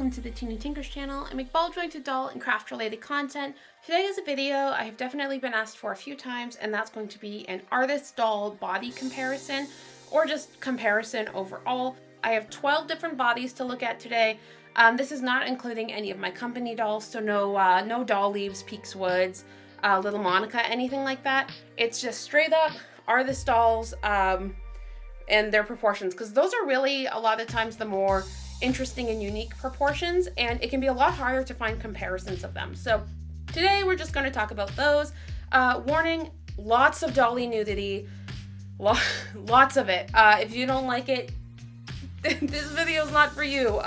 welcome to the Teeny Tinkers channel. I make ball jointed doll and craft related content. Today is a video I have definitely been asked for a few times, and that's going to be an artist doll body comparison, or just comparison overall. I have 12 different bodies to look at today. This is not including any of my company dolls, so no Doll Leaves, Peaks Woods, Little Monica, anything like that. It's just straight up artist dolls and their proportions, because those are really a lot of times the more interesting and unique proportions, and it can be a lot harder to find comparisons of them. So today we're just going to talk about those. Warning, lots of dolly nudity, lots of it. If you don't like it, this video is not for you.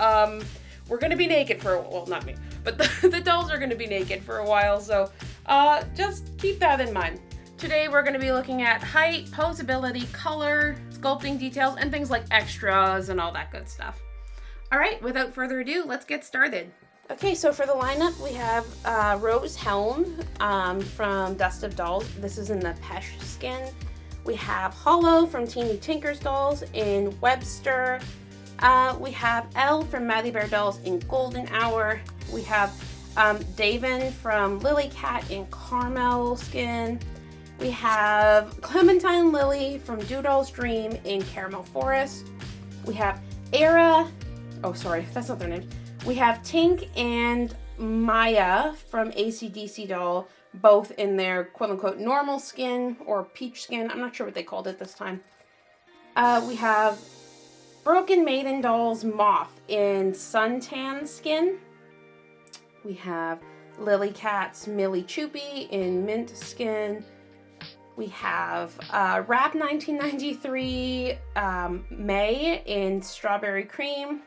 We're going to be naked for, well, not me, but the dolls are going to be naked for a while, so just keep that in mind. Today we're going to be looking at height, posability, color, sculpting details, and things like extras and all that good stuff. All right, without further ado, let's get started. Okay, so for the lineup, we have Roze Heln from Dust of Dolls. This is in the Pesh skin. We have Hollow from Teeny Tinkers Dolls in Webster. We have Elle from Maddybear Dolls in Golden Hour. We have Devon from Lillycat in Caramel skin. We have Clementine Lilly from Dodollsdream in Caramel Forest. We have Arya, oh sorry, that's not their name. We have Tink and Miya from Acdc Doll, both in their quote-unquote normal skin or peach skin. I'm not sure what they called it this time. We have Broken Maiden Doll's Moth in suntan skin. We have Lillycat's Millie Choupie in mint skin. We have Rap 1993 May in Strawberry Cream.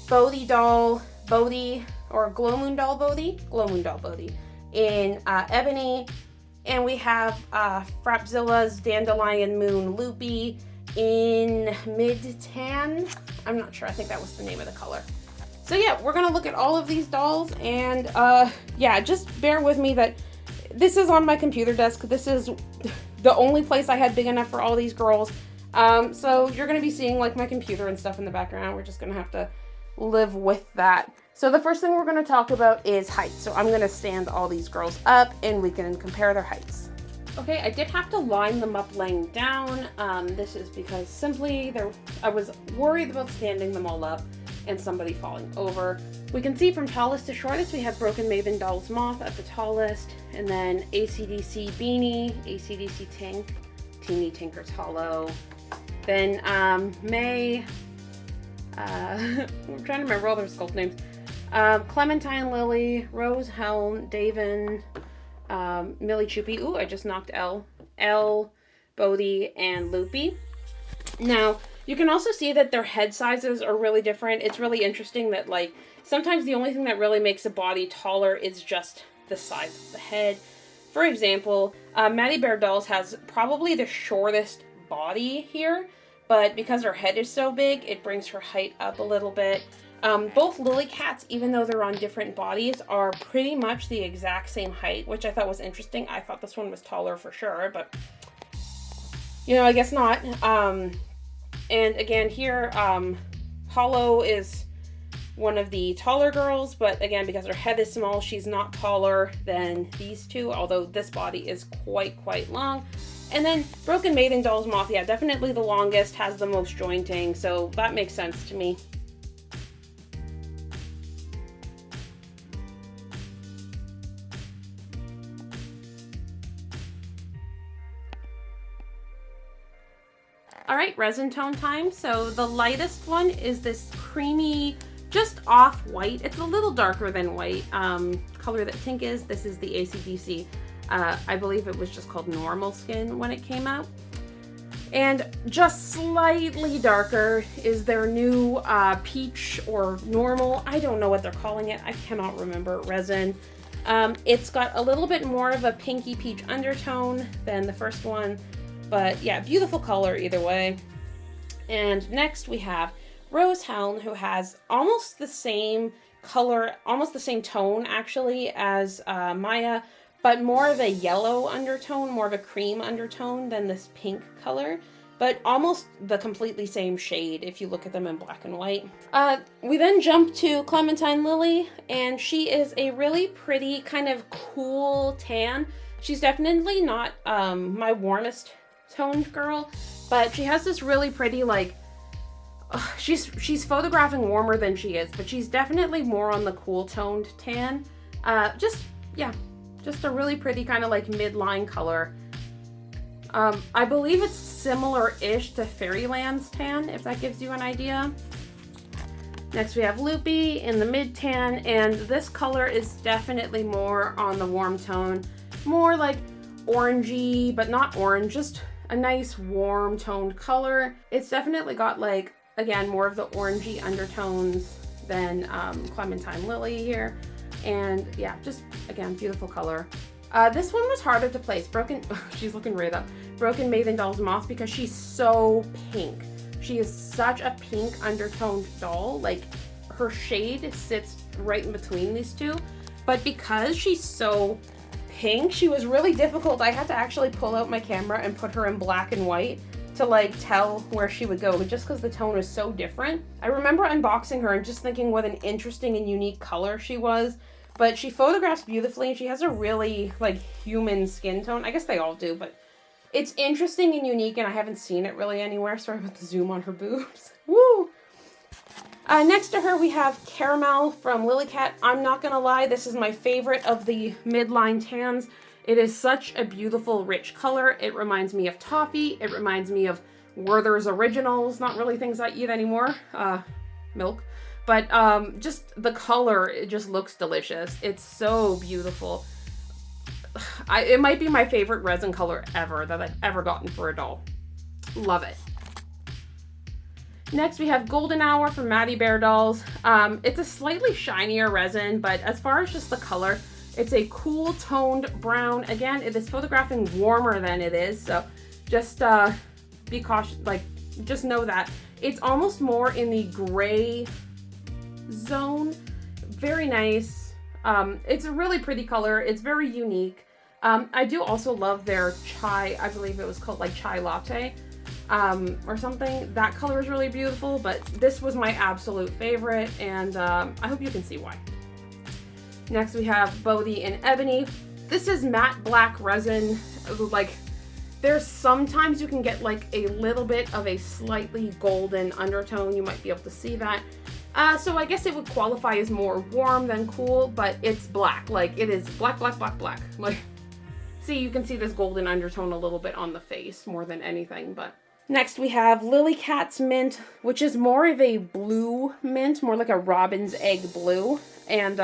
Boudi doll, Boudi, or Glowmoon doll Boudi in Ebony. And we have Frapzilla's Dandelion Moon Loopy in Mid Tan. I'm not sure, I think that was the name of the color. So yeah, we're gonna look at all of these dolls, and yeah, just bear with me that this is on my computer desk. This is the only place I had big enough for all these girls. So you're gonna be seeing like my computer and stuff in the background. We're just gonna have to live with that. So the first thing we're gonna talk about is height. So I'm gonna stand all these girls up and we can compare their heights. Okay, I did have to line them up laying down. This is because simply I was worried about standing them all up and somebody falling over. We can see from tallest to shortest, we have Broken Maiden Doll's Moth at the tallest, and then Acdc Beanie, Acdc Tink, Teeny Tinkers Hollow, then May, I'm trying to remember all their sculpt names, Clementine Lilly, Roze Heln, Devon, Millie Choupie, ooh, I just knocked Elle, Boudi, and Loopy. Now, you can also see that their head sizes are really different. It's really interesting that, like, sometimes the only thing that really makes a body taller is just the size of the head. For example, Maddybear Dolls has probably the shortest body here, but because her head is so big, it brings her height up a little bit. Both Lillycats, even though they're on different bodies, are pretty much the exact same height, which I thought was interesting. I thought this one was taller for sure, but, you know, I guess not. And again here, Hollow is one of the taller girls, but again, because her head is small, she's not taller than these two, although this body is quite long. And then Broken Maiden Doll's Moth, yeah, definitely the longest, has the most jointing, so that makes sense to me. All right, resin tone time. So the lightest one is this creamy, just off white. It's a little darker than white color that Tink is. This is the Acdc. I believe it was just called Normal Skin when it came out. And just slightly darker is their new peach or normal. I don't know what they're calling it. I cannot remember. Resin. It's got a little bit more of a pinky peach undertone than the first one. But yeah, beautiful color either way. And next we have Roze Heln, who has almost the same color, almost the same tone actually as Miya, but more of a yellow undertone, more of a cream undertone than this pink color. but almost the completely same shade if you look at them in black and white. We then jump to Clementine Lily, and she is a really pretty kind of cool tan. She's definitely not my warmest toned girl, but she has this really pretty, like, she's photographing warmer than she is, but she's definitely more on the cool toned tan. Just a really pretty kind of like midline color. I believe it's similar-ish to Fairyland's tan, if that gives you an idea. Next we have Loopy in the mid tan, and this color is definitely more on the warm tone. More like orangey, but not orange, just a nice warm toned color. It's definitely got, like, again, more of the orangey undertones than Clementine Lily here. And yeah, just, again, beautiful color. This one was harder to place. She's looking right up. Broken Maiden Doll's Moth, because she's so pink. She is such a pink undertoned doll. Like, her shade sits right in between these two. But because she's so pink, she was really difficult. I had to actually pull out my camera and put her in black and white to, like, tell where she would go, just because the tone was so different. I remember unboxing her and just thinking what an interesting and unique color she was. But she photographs beautifully, and she has a really, like, human skin tone. I guess they all do, but it's interesting and unique, and I haven't seen it really anywhere. Sorry about the zoom on her boobs. Woo! Next to her, we have Caramel from Lillycat. I'm not gonna lie, this is my favorite of the midline tans. It is such a beautiful, rich color. It reminds me of toffee. It reminds me of Werther's Originals. Not really things I eat anymore. Milk. But just the color, it just looks delicious. It's so beautiful. It might be my favorite resin color ever that I've ever gotten for a doll. Love it. Next, we have Golden Hour from Maddybear dolls. It's a slightly shinier resin, but as far as just the color, it's a cool toned brown. Again, it is photographing warmer than it is, so just be cautious. Like, just know that. It's almost more in the gray zone. Very nice. It's a really pretty color. It's very unique. I do also love their chai, I believe it was called like chai latte or something. That color is really beautiful, but this was my absolute favorite, and I hope you can see why. Next we have Boudi in Ebony. This is matte black resin. Like, there's sometimes you can get like a little bit of a slightly golden undertone. You might be able to see that. So I guess it would qualify as more warm than cool, but it's black. Like, it is black, black, black, black. Like, see, you can see this golden undertone a little bit on the face more than anything, but. Next we have Lillycat's Mint, which is more of a blue mint, more like a robin's egg blue. And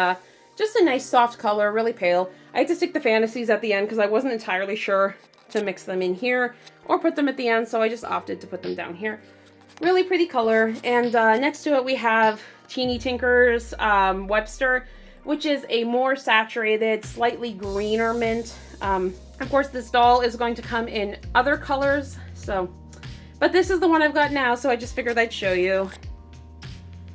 just a nice soft color, really pale. I had to stick the fantasies at the end because I wasn't entirely sure to mix them in here or put them at the end, so I just opted to put them down here. Really pretty color. And next to it we have Teeny Tinker's Webster, which is a more saturated, slightly greener mint. Of course, this doll is going to come in other colors, but this is the one I've got now, so I just figured I'd show you.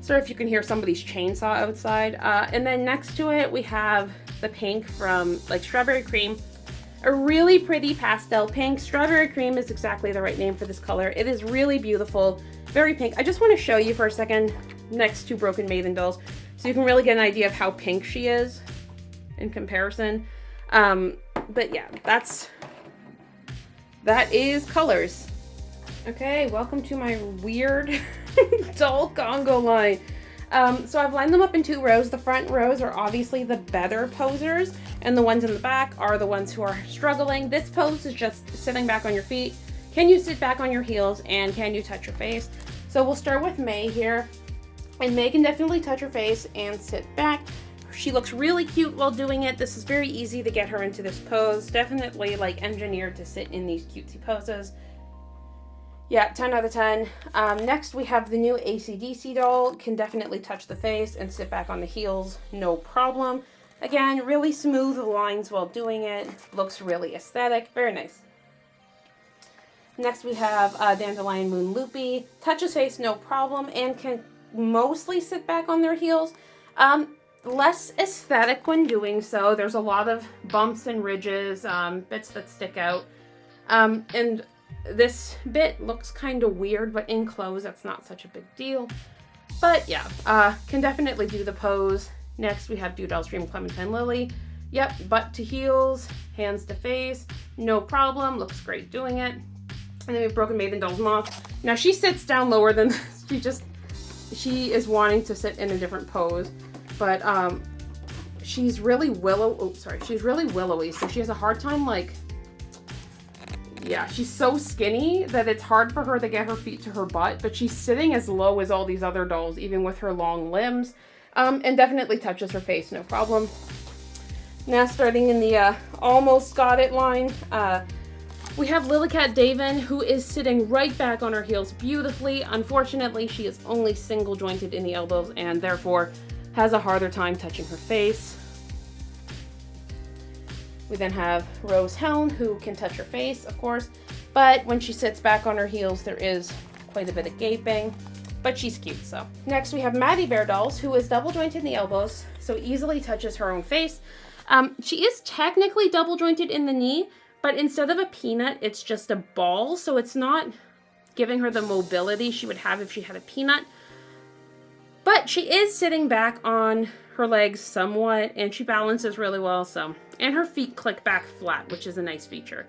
Sorry if you can hear somebody's chainsaw outside. And then next to it we have the pink from like Strawberry Cream. A really pretty pastel pink. Strawberry Cream is exactly the right name for this color. It is really beautiful, very pink. I just want to show you for a second next to Broken Maiden dolls so you can really get an idea of how pink she is in comparison. But yeah, that is colors. Okay, welcome to my weird doll Congo line. So I've lined them up in 2 rows. The front rows are obviously the better posers, and the ones in the back are the ones who are struggling. This pose is just sitting back on your feet. Can you sit back on your heels, and can you touch your face? So we'll start with May here, and May can definitely touch her face and sit back. She looks really cute while doing it. This is very easy to get her into this pose. Definitely like engineered to sit in these cutesy poses. Yeah, 10 out of 10. Next, we have the new Acdc doll. Can definitely touch the face and sit back on the heels, no problem. Again, really smooth lines while doing it. Looks really aesthetic. Very nice. Next, we have Dandelion Moon Loopy. Touches face, no problem, and can mostly sit back on their heels. Less aesthetic when doing so. There's a lot of bumps and ridges, bits that stick out. And this bit looks kind of weird, but in clothes, that's not such a big deal. But yeah, can definitely do the pose. Next, we have Dodollsdream Clementine Lily. Yep, butt to heels, hands to face, no problem, looks great doing it. And then we have Broken Maiden Doll's Moth. Now she sits down lower than this. She is wanting to sit in a different pose, but she's really she's really willowy, so she has a hard time, like, yeah, she's so skinny that it's hard for her to get her feet to her butt, but she's sitting as low as all these other dolls, even with her long limbs, and definitely touches her face, no problem. Now starting in the almost got it line, we have Lillycat Devon, who is sitting right back on her heels beautifully. Unfortunately, she is only single jointed in the elbows and therefore has a harder time touching her face. We then have Roze Heln, who can touch her face, of course, but when she sits back on her heels, there is quite a bit of gaping, but she's cute, so. Next, we have Maddybear dolls, who is double jointed in the elbows, so easily touches her own face. She is technically double jointed in the knee, but instead of a peanut, it's just a ball, so it's not giving her the mobility she would have if she had a peanut. But she is sitting back on her legs somewhat, and she balances really well, so. And her feet click back flat, which is a nice feature.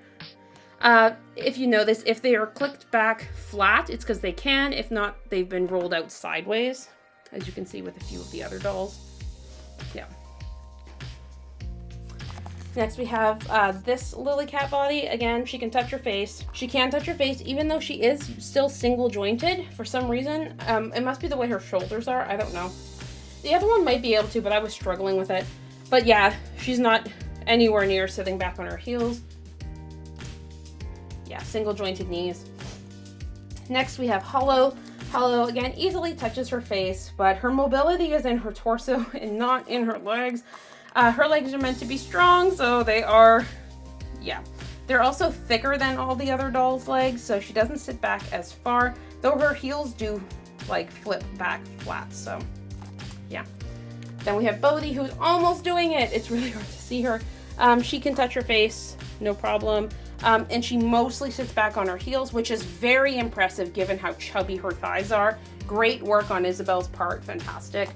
If you notice, if they are clicked back flat, it's because they can. If not, they've been rolled out sideways, as you can see with a few of the other dolls. Yeah. Next we have this Lillycat body. Again, she can touch her face. She can touch her face even though she is still single jointed for some reason. It must be the way her shoulders are. I don't know. The other one might be able to, but I was struggling with it. But yeah, she's not anywhere near sitting back on her heels. Yeah, single jointed knees. Next we have Hollow. Hollow, again, easily touches her face, but her mobility is in her torso and not in her legs. Her legs are meant to be strong, so they are, yeah. They're also thicker than all the other dolls' legs, so she doesn't sit back as far, though her heels do, like, flip back flat, so, yeah. Then we have Boudi, who's almost doing it. It's really hard to see her. She can touch her face, no problem, and she mostly sits back on her heels, which is very impressive given how chubby her thighs are. Great work on Isabel's part, fantastic.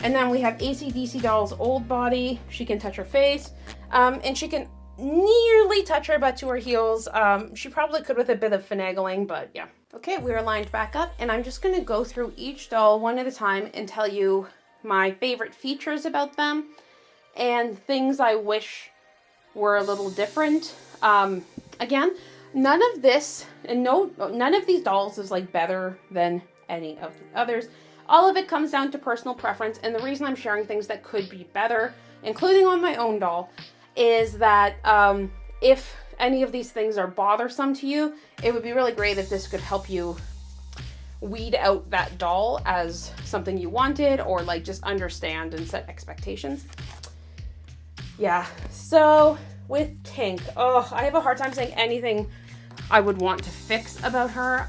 And then we have Acdc doll's old body. She can touch her face, and she can nearly touch her butt to her heels. She probably could with a bit of finagling, but yeah. Okay, we're lined back up, and I'm just gonna go through each doll one at a time and tell you my favorite features about them and things I wish were a little different. Again, none of this, and none of these dolls is like better than any of the others. All of it comes down to personal preference, and the reason I'm sharing things that could be better, including on my own doll, is that if any of these things are bothersome to you, it would be really great if this could help you weed out that doll as something you wanted, or like just understand and set expectations. Yeah, so with Tink, oh, I have a hard time saying anything I would want to fix about her.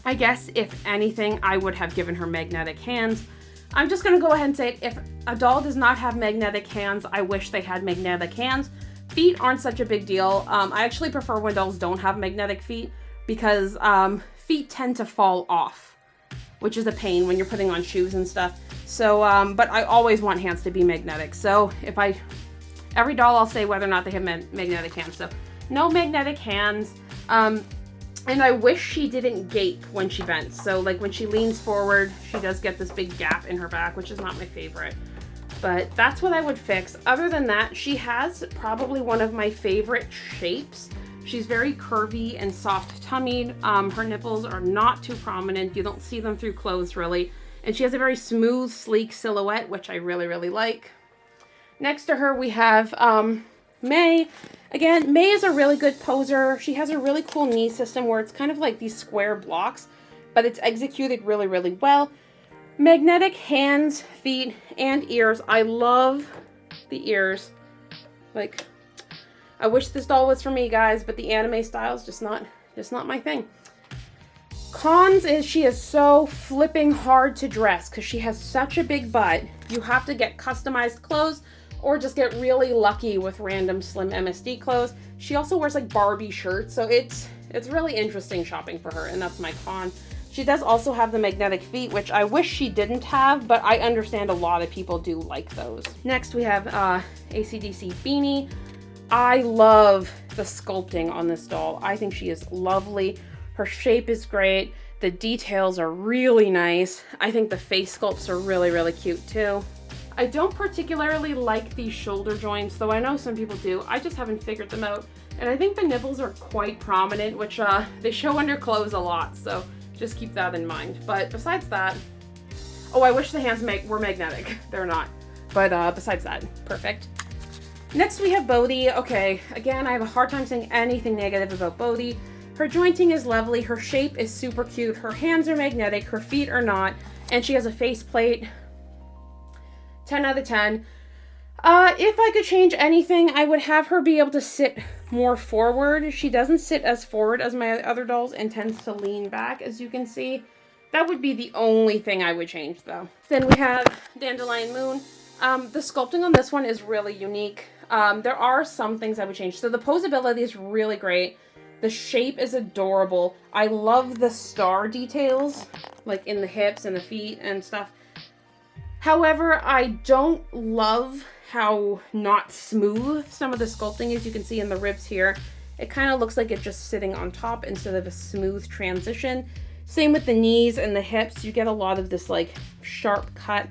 I guess, if anything, I would have given her magnetic hands. I'm just going to go ahead and say, if a doll does not have magnetic hands, I wish they had magnetic hands. Feet aren't such a big deal. I actually prefer when dolls don't have magnetic feet, because feet tend to fall off, which is a pain when you're putting on shoes and stuff. So, but I always want hands to be magnetic. So every doll I'll say whether or not they have magnetic hands. So no magnetic hands. And I wish she didn't gape when she bends. So like when she leans forward, she does get this big gap in her back, which is not my favorite. But that's what I would fix. Other than that, she has probably one of my favorite shapes. She's very curvy and soft tummied. Her nipples are not too prominent. You don't see them through clothes really. And she has a very smooth, sleek silhouette, which I really, really like. Next to her, we have May. Again, May is a really good poser. She has a really cool knee system where it's kind of like these square blocks, but it's executed really, really well. Magnetic hands, feet, and ears. I love the ears. Like, I wish this doll was for me, guys, but the anime style is just not my thing. Cons is she is so flipping hard to dress because she has such a big butt. You have to get customized clothes, or just get really lucky with random slim MSD clothes. She also wears like Barbie shirts, so it's it's really interesting shopping for her, and that's my con. She does also have the magnetic feet, which I wish she didn't have, but I understand a lot of people do like those. Next, we have Acdc Beanie. I love the sculpting on this doll. I think she is lovely. Her shape is great. The details are really nice. I think the face sculpts are really, really cute too. I don't particularly like these shoulder joints, though I know some people do. I just haven't figured them out. And I think the nipples are quite prominent, which they show under clothes a lot, so just keep that in mind. But besides that, oh, I wish the hands were magnetic. They're not. But besides that, perfect. Next we have Boudi. Okay, again, I have a hard time saying anything negative about Boudi. Her jointing is lovely. Her shape is super cute. Her hands are magnetic. Her feet are not. And she has a face plate. 10 out of 10. If I could change anything, I would have her be able to sit more forward. She doesn't sit as forward as my other dolls and tends to lean back, as you can see. That would be the only thing I would change, though. Then we have Dandelion Moon. The sculpting on this one is really unique. There are some things I would change. So the posability is really great. The shape is adorable. I love the star details, like in the hips and the feet and stuff. However, I don't love how not smooth some of the sculpting is. You can see in the ribs here. It kind of looks like it's just sitting on top instead of a smooth transition. Same with the knees and the hips. You get a lot of this like sharp cut.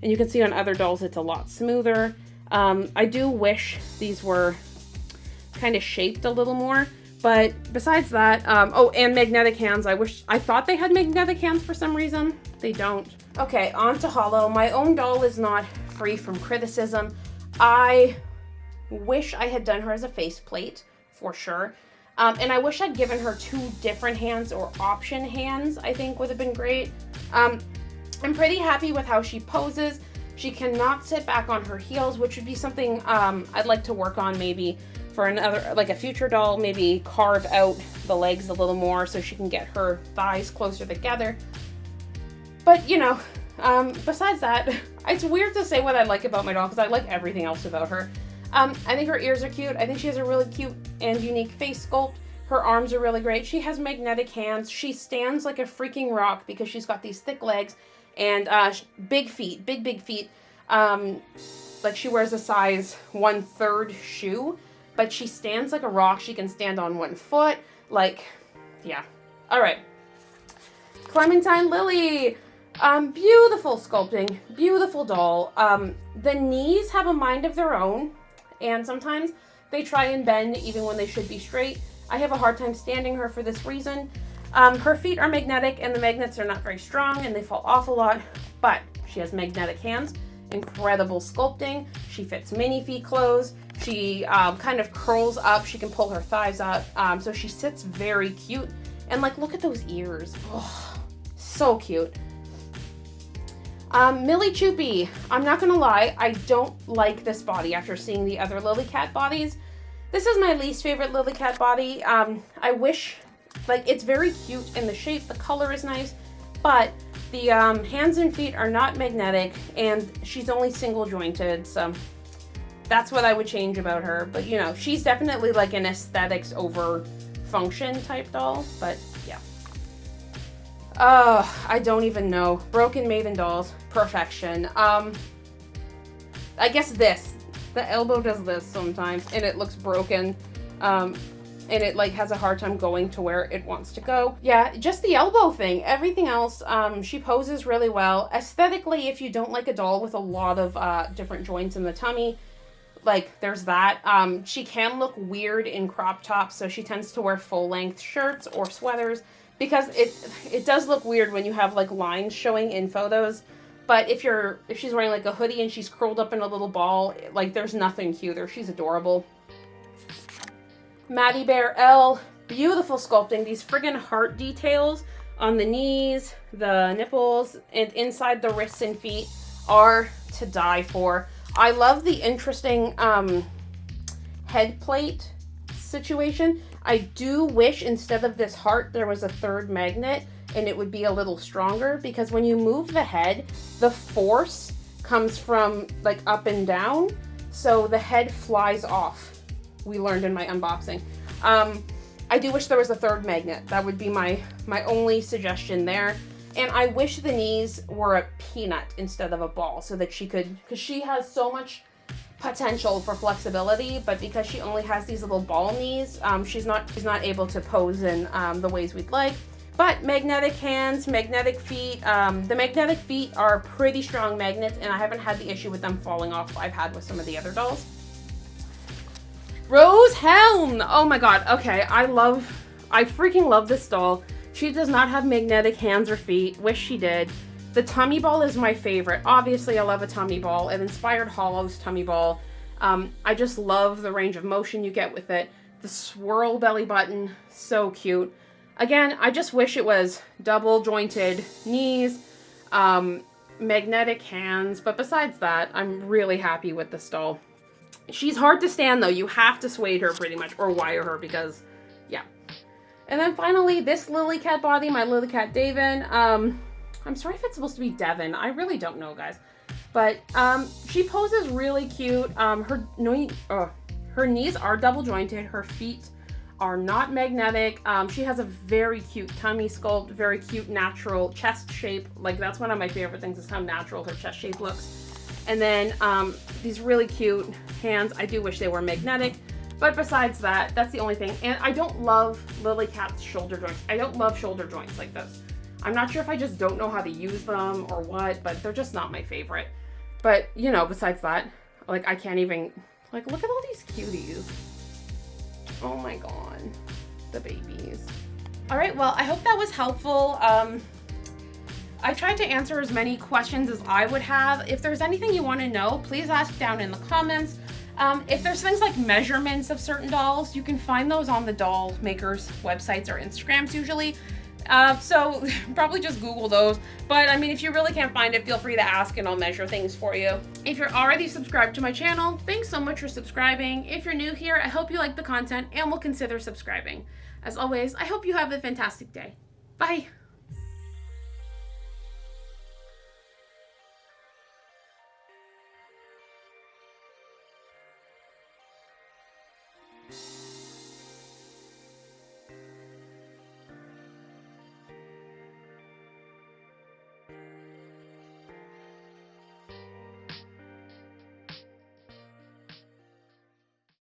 And you can see on other dolls it's a lot smoother. I do wish these were kind of shaped a little more. But besides that, oh, and magnetic hands. I thought they had magnetic hands for some reason. They don't. Okay, on to Hollow. My own doll is not free from criticism. I wish I had done her as a faceplate, for sure. And I wish I'd given her 2 different hands or option hands, I think would have been great. I'm pretty happy with how she poses. She cannot sit back on her heels, which would be something I'd like to work on maybe for another, like a future doll, maybe carve out the legs a little more so she can get her thighs closer together. But, you know, besides that, it's weird to say what I like about my doll because I like everything else about her. I think her ears are cute. I think she has a really cute and unique face sculpt. Her arms are really great. She has magnetic hands. She stands like a freaking rock because she's got these thick legs and big feet, big feet. Like she wears a size 1/3 shoe, but she stands like a rock. She can stand on 1 foot. Like, yeah. All right. Clementine Lilly. Beautiful sculpting, beautiful doll. The knees have a mind of their own, and sometimes they try and bend even when they should be straight. I have a hard time standing her for this reason. Her feet are magnetic, and the magnets are not very strong, and they fall off a lot, but she has magnetic hands, incredible sculpting. She fits mini feet clothes. She kind of curls up. She can pull her thighs up, so she sits very cute. And like, look at those ears. Oh, so cute. Millie Choupie. I'm not gonna lie, I don't like this body after seeing the other Lillycat bodies. This is my least favorite Lillycat body. I wish, like, it's very cute in the shape, the color is nice, but the hands and feet are not magnetic, and she's only single jointed, so that's what I would change about her. But you know, she's definitely like an aesthetics over function type doll, but yeah. I don't even know. Broken Maiden dolls. Perfection. I guess this. The elbow does this sometimes, and it looks broken. And it like has a hard time going to where it wants to go. Yeah, just the elbow thing. Everything else, she poses really well. Aesthetically, if you don't like a doll with a lot of different joints in the tummy, like there's that. She can look weird in crop tops, so she tends to wear full-length shirts or sweaters, because it does look weird when you have like lines showing in photos. But if she's wearing like a hoodie and she's curled up in a little ball, like there's nothing cuter. She's adorable. Maddybear, Elle, beautiful sculpting. These friggin' heart details on the knees, the nipples, and inside the wrists and feet are to die for. I love the interesting head plate situation. I do wish instead of this heart there was a 3rd magnet and it would be a little stronger, because when you move the head, the force comes from like up and down, so the head flies off. We learned in my unboxing. I do wish there was a third magnet. That would be my only suggestion there. And I wish the knees were a peanut instead of a ball so that she could, because she has so much potential for flexibility, but because she only has these little ball knees, she's not able to pose in the ways we'd like. But magnetic hands, magnetic feet. The magnetic feet are pretty strong magnets, and I haven't had the issue with them falling off I've had with some of the other dolls. Roze Heln! Oh my god, okay, I freaking love this doll. She does not have magnetic hands or feet. Wish she did. The tummy ball is my favorite. Obviously, I love a tummy ball. It inspired Hollow's tummy ball. I just love the range of motion you get with it. The swirl belly button, so cute. Again, I just wish it was double jointed knees, magnetic hands, but besides that, I'm really happy with this doll. She's hard to stand though. You have to suede her pretty much, or wire her, because, yeah. And then finally, this Lillycat body, my Lillycat Devon. I'm sorry if it's supposed to be Devon. I really don't know, guys. But she poses really cute. Her knees are double jointed. Her feet are not magnetic. She has a very cute tummy sculpt, very cute natural chest shape. Like, that's one of my favorite things, is how natural her chest shape looks. And then these really cute hands. I do wish they were magnetic. But besides that, that's the only thing. And I don't love Lillycat's shoulder joints. I don't love shoulder joints like this. I'm not sure if I just don't know how to use them or what, but they're just not my favorite. But, you know, besides that, like, I can't even, like, look at all these cuties. Oh my god, the babies. All right, well, I hope that was helpful. I tried to answer as many questions as I would have. If there's anything you want to know, please ask down in the comments. If there's things like measurements of certain dolls, you can find those on the doll makers' websites or Instagrams usually. So probably just Google those. But I mean, if you really can't find it, feel free to ask and I'll measure things for you. If you're already subscribed to my channel, thanks so much for subscribing. If you're new here, I hope you like the content and will consider subscribing. As always, I hope you have a fantastic day. Bye.